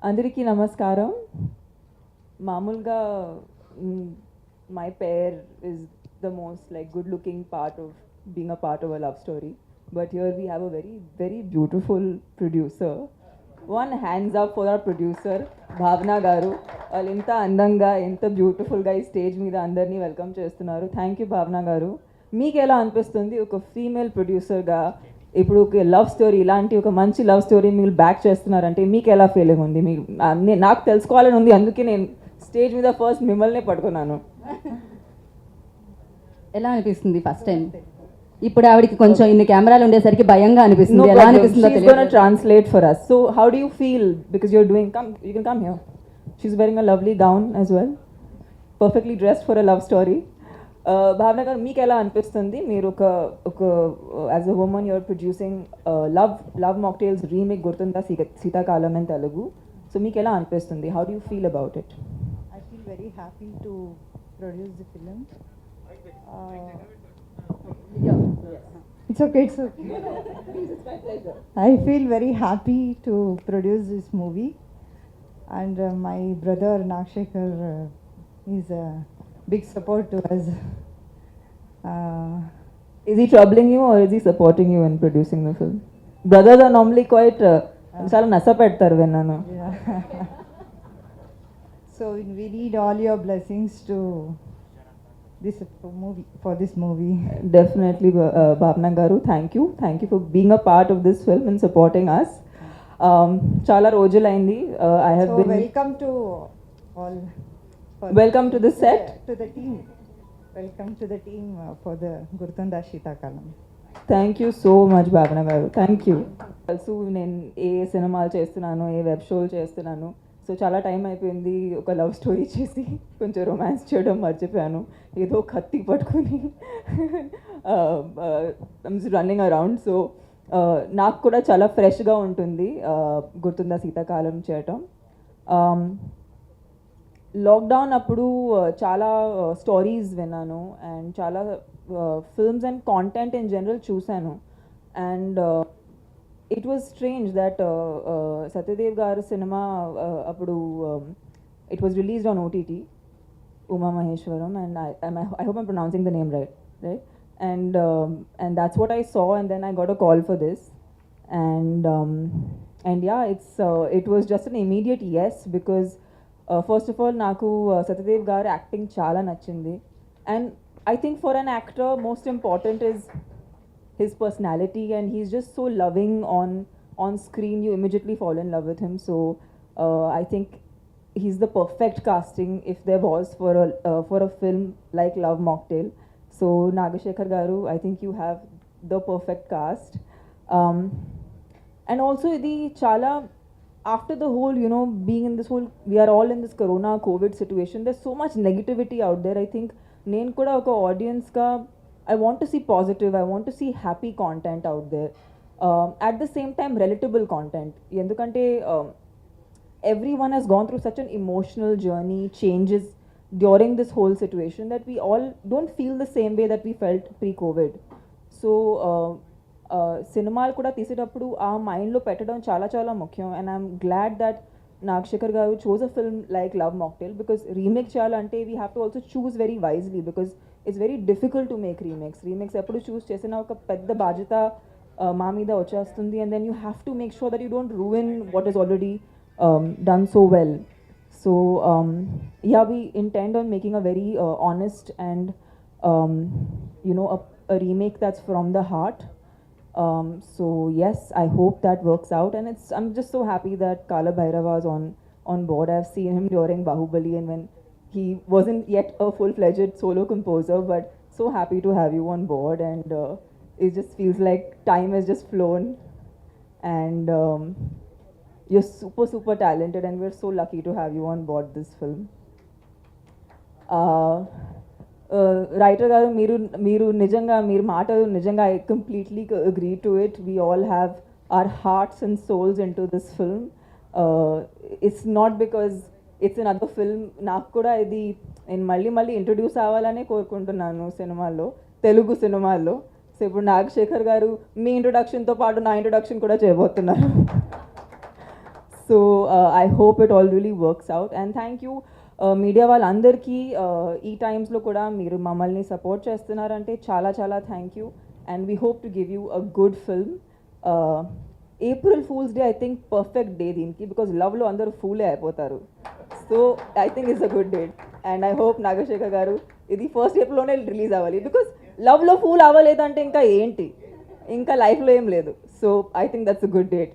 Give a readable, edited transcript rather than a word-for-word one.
అందరికీ నమస్కారం. మామూలుగా my pair is the most like good looking part of being a part of a love story, but here we have a very very beautiful producer. One hands up for our producer Bhavna garu. వాళ్ళు ఇంత అందంగా ఎంత బ్యూటిఫుల్గా ఈ stage మీద అందరినీ welcome చేస్తున్నారు. Thank you భావన గారు. మీకు ఎలా అనిపిస్తుంది ఒక ఫీమేల్ ప్రొడ్యూసర్గా ఇప్పుడు ఒక లవ్ స్టోరీ ఇలాంటి ఒక మంచి లవ్ స్టోరీ మీరు బ్యాక్ చేస్తున్నారంటే మీకు ఎలా ఫీలింగ్ ఉంది? మీకు నాకు తెలుసుకోవాలని ఉంది, అందుకే నేను స్టేజ్ మీద ఫస్ట్ మిమ్మల్నే పట్టుకున్నాను. ఎలా అనిపిస్తుంది ఫస్ట్ టైం? ఇప్పుడు ఆవిడకి కొంచెం ఇన్ని కెమెరాలు ఉండేసరికి భయంగా అనిపిస్తుంది. ఎలా అనిపిస్తుందో తెలియదు. Translate for us. So how do you feel because you're doing you can come here. She's wearing a lovely gown as well. Perfectly dressed for a love story. భావన గారు మీకు ఎలా అనిపిస్తుంది? మీరు ఒక as a women you're producing love mocktails remake గుర్తుందా శీతాకాలం అని తెలుగు. సో మీకు ఎలా అనిపిస్తుంది? How do you feel about it? I feel very happy to produce the film. It's okay, it's okay. I feel very happy to produce this movie, and my brother Nakshekar is a big support to us. Is he troubling you or is he supporting you in producing the film? Brothers are normally quite చాలా నస పెడతారు విన్నాను. Yeah. So we need all your blessings to this movie. Definitely, Bhavna garu, thank you for being a part of this film and supporting us. చాలా రోజులైంది. I have So been welcome to all. Welcome to the set. To the team. Welcome to the team for the Gurtunda Shitakalam. Thank you so much భావన గారు. Thank you. తెలుసు నేను ఏ సినిమాలు చేస్తున్నాను, ఏ web షోలు చేస్తున్నాను. సో చాలా టైం అయిపోయింది ఒక లవ్ స్టోరీ చేసి కొంచెం రొమాన్స్ చేయడం మర్చిపోయాను. ఏదో కత్తి పట్టుకుని రన్నింగ్ అరౌండ్. సో నాకు కూడా చాలా ఫ్రెష్గా ఉంటుంది గుర్తుందా శీతాకాలం చేయటం. లాక్డౌన్ అప్పుడు చాలా స్టోరీస్ విన్నాను అండ్ చాలా films and content in general చూశాను. And it was strange that Satyadev గారి సినిమా అప్పుడు it was released on OTT, Uma Maheshwaram, and I hope I'm pronouncing the name right? And that's what I saw, and then I got a call for this, and yeah, it was just an immediate yes because first of all నాకు సత్యదేవ్ గారి acting చాలా నచ్చింది. And I think for an actor most important is his personality, and he's just so loving on screen. You immediately fall in love with him. So I think he's the perfect casting if there was for a film like Love Mocktail. So Nagashekar garu, I think you have the perfect cast. And also the chala after the whole, being in this whole, we are all in this corona covid situation, there's so much negativity out there. I think నేను కూడా ఒక ఆడియన్స్గా I want to see positive, I want to see happy content out there. At the same time relatable content, ఎందుకంటే everyone has gone through such an emotional journey, changes during this whole situation, that we all don't feel the same way that we felt pre-COVID. So సినిమాలు కూడా తీసేటప్పుడు ఆ మైండ్లో పెట్టడం చాలా చాలా ముఖ్యం. And I'm glad that Nagasekhar గారు chose a film like Love Mocktail, because remake చేయాలంటే we have to also choose very wisely, because it's very difficult to make remakes ఎప్పుడు చూస్ చేసిన ఒక పెద్ద బాధ్యత మా మీద వచ్చేస్తుంది. and then you have to make sure that you don't ruin what is already done so well. So yeah, we intend on making a very honest and a remake that's from the heart. So yes, I hope that works out, and I'm just so happy that Kala Bhairava is on board. I've seen him during Bahubali, and when he wasn't yet a full-fledged solo composer, but so happy to have you on board, and it just feels like time has just flown, and you're super super talented, and we're so lucky to have you on board this film. Writer గారు, మీరు నిజంగా మీరు మాటలు నిజంగా I completely agree to it. We all have our hearts and souls in to this film. It's not because it's an other film. నాకు కూడా ఇది నేను మళ్ళీ ఇంట్రడ్యూస్ అవ్వాలనే కోరుకుంటున్నాను సినిమాల్లో, తెలుగు సినిమాల్లో. సో ఇప్పుడు నాగశేఖర్ గారు మీ ఇంట్రొడక్షన్తో పాటు నా ఇంట్రొడక్షన్ కూడా చేయబోతున్నారు. So I hope it all really works out and thank you media వాళ్ళందరికీ ఈ టైమ్స్లో కూడా మీరు మమ్మల్ని సపోర్ట్ చేస్తున్నారంటే చాలా చాలా thank you and we hope to give you a good film. April fools day I think perfect day దీనికి బికాజ్ లవ్లో అందరూ ఫూలే అయిపోతారు. So I think it's a good date and I hope Nagashekar garu ఇది ఫస్ట్ ఏప్రిల్లోనే రిలీజ్ అవ్వాలి because లవ్లో fool అవ్వలేదంటే ఇంకా ఏంటి, ఇంకా లైఫ్లో ఏం లేదు. So I think that's a good date.